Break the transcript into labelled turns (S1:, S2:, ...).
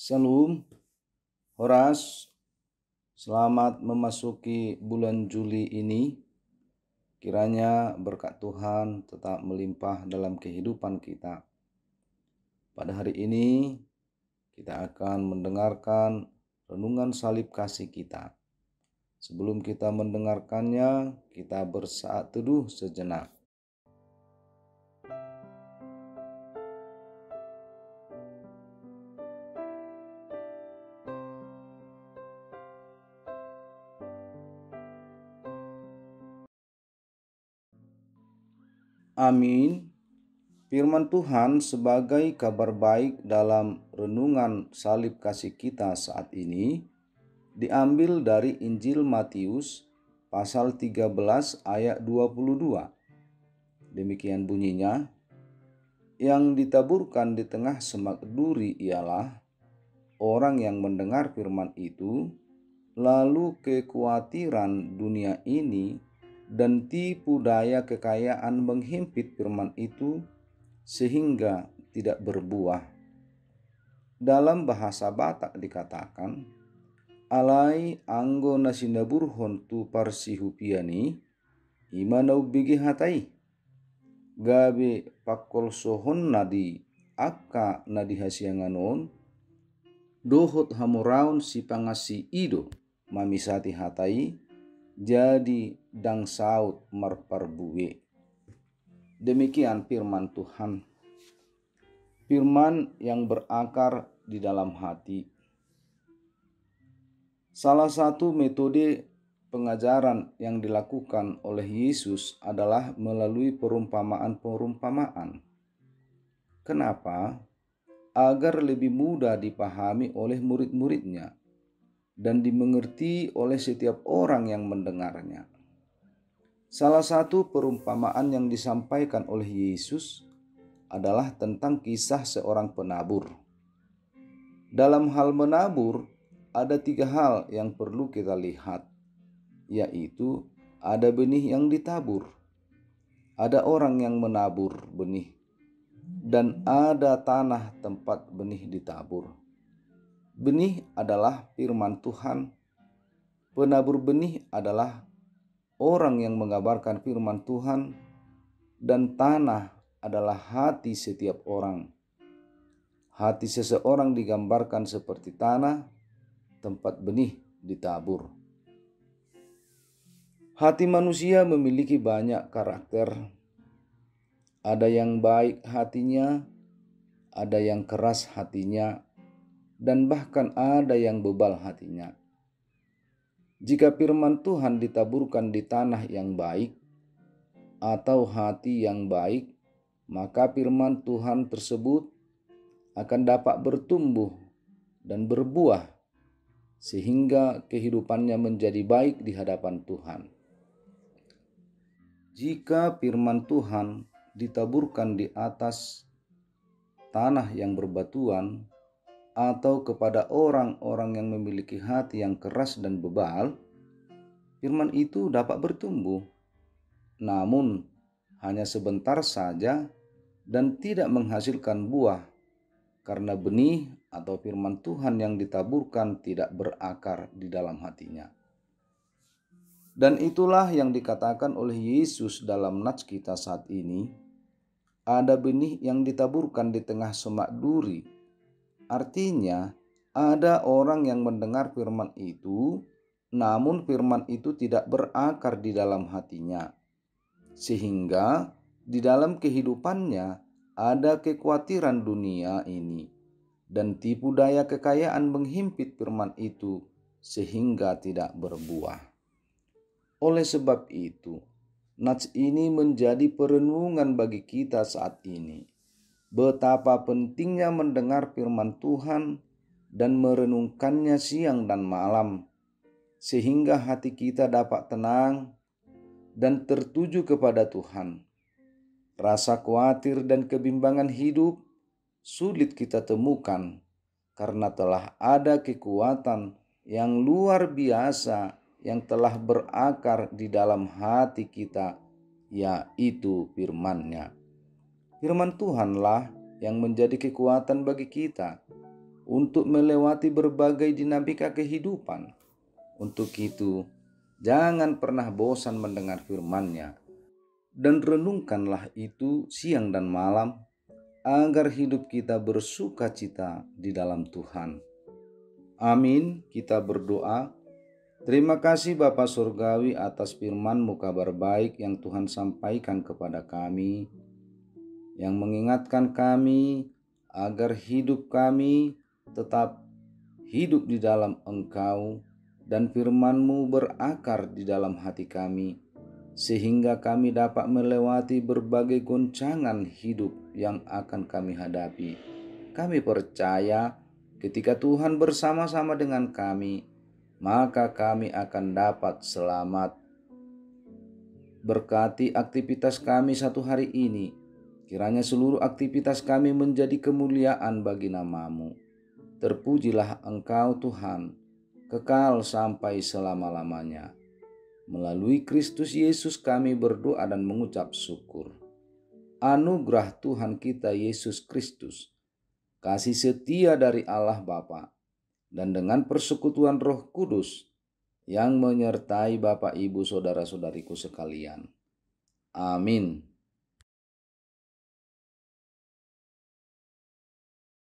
S1: Salam, Horas, selamat memasuki bulan Juli ini. Kiranya berkat Tuhan tetap melimpah dalam kehidupan kita. Pada hari ini kita akan mendengarkan renungan salib kasih kita. Sebelum kita mendengarkannya, kita bersaat teduh sejenak. Amin. Firman Tuhan sebagai kabar baik dalam renungan salib kasih kita saat ini diambil dari Injil Matius pasal 13 ayat 22. Demikian bunyinya, yang ditaburkan di tengah semak duri ialah orang yang mendengar firman itu, lalu kekhawatiran dunia ini dan tipu daya kekayaan menghimpit firman itu sehingga tidak berbuah. Dalam bahasa Batak dikatakan, alai anggo nasinaburhon tu parsihupiani imanau bigi hatai gabe pakol sohon nadi akka nadi hasianganon dohot hamuraun si pangasi ido mamisati hatai jadi dang saut marparbuwe. Demikian firman Tuhan, firman yang berakar di dalam hati. Salah satu metode pengajaran yang dilakukan oleh Yesus adalah melalui perumpamaan-perumpamaan. Kenapa? Agar lebih mudah dipahami oleh murid-muridnya dan dimengerti oleh setiap orang yang mendengarnya. Salah satu perumpamaan yang disampaikan oleh Yesus adalah tentang kisah seorang penabur. Dalam hal menabur, ada 3 hal yang perlu kita lihat, yaitu ada benih yang ditabur, ada orang yang menabur benih, dan ada tanah tempat benih ditabur. Benih adalah firman Tuhan, penabur benih adalah orang yang mengabarkan firman Tuhan, dan tanah adalah hati setiap orang. Hati seseorang digambarkan seperti tanah, tempat benih ditabur. Hati manusia memiliki banyak karakter. Ada yang baik hatinya, ada yang keras hatinya, dan bahkan ada yang bebal hatinya. Jika firman Tuhan ditaburkan di tanah yang baik atau hati yang baik, maka firman Tuhan tersebut akan dapat bertumbuh dan berbuah sehingga kehidupannya menjadi baik di hadapan Tuhan. Jika firman Tuhan ditaburkan di atas tanah yang berbatuan atau kepada orang-orang yang memiliki hati yang keras dan bebal, firman itu dapat bertumbuh, namun hanya sebentar saja dan tidak menghasilkan buah, karena benih atau firman Tuhan yang ditaburkan tidak berakar di dalam hatinya. Dan itulah yang dikatakan oleh Yesus dalam nats kita saat ini. Ada benih yang ditaburkan di tengah semak duri. Artinya ada orang yang mendengar firman itu, namun firman itu tidak berakar di dalam hatinya. Sehingga di dalam kehidupannya ada kekhawatiran dunia ini dan tipu daya kekayaan menghimpit firman itu sehingga tidak berbuah. Oleh sebab itu, nats ini menjadi perenungan bagi kita saat ini. Betapa pentingnya mendengar firman Tuhan dan merenungkannya siang dan malam, sehingga hati kita dapat tenang dan tertuju kepada Tuhan. Rasa khawatir dan kebimbangan hidup sulit kita temukan karena telah ada kekuatan yang luar biasa yang telah berakar di dalam hati kita, yaitu firman-Nya. Firman Tuhanlah yang menjadi kekuatan bagi kita. untuk melewati berbagai dinamika kehidupan. Untuk itu, jangan pernah bosan mendengar firman-Nya, dan renungkanlah itu siang dan malam, agar hidup kita bersuka cita di dalam Tuhan. Amin. Kita berdoa. Terima kasih Bapa Surgawi atas firman-Mu kabar baik yang Tuhan sampaikan kepada kami, yang mengingatkan kami agar hidup kami tetap hidup di dalam Engkau, dan firman-Mu berakar di dalam hati kami, sehingga kami dapat melewati berbagai goncangan hidup yang akan kami hadapi. Kami percaya ketika Tuhan bersama-sama dengan kami, maka kami akan dapat selamat. Berkati aktivitas kami satu hari ini. Kiranya seluruh aktivitas kami menjadi kemuliaan bagi nama-Mu. Terpujilah Engkau Tuhan, kekal sampai selama-lamanya. Melalui Kristus Yesus kami berdoa dan mengucap syukur. Anugerah Tuhan kita Yesus Kristus, kasih setia dari Allah Bapa, dan dengan persekutuan Roh Kudus yang menyertai Bapak, Ibu, Saudara-saudariku sekalian. Amin.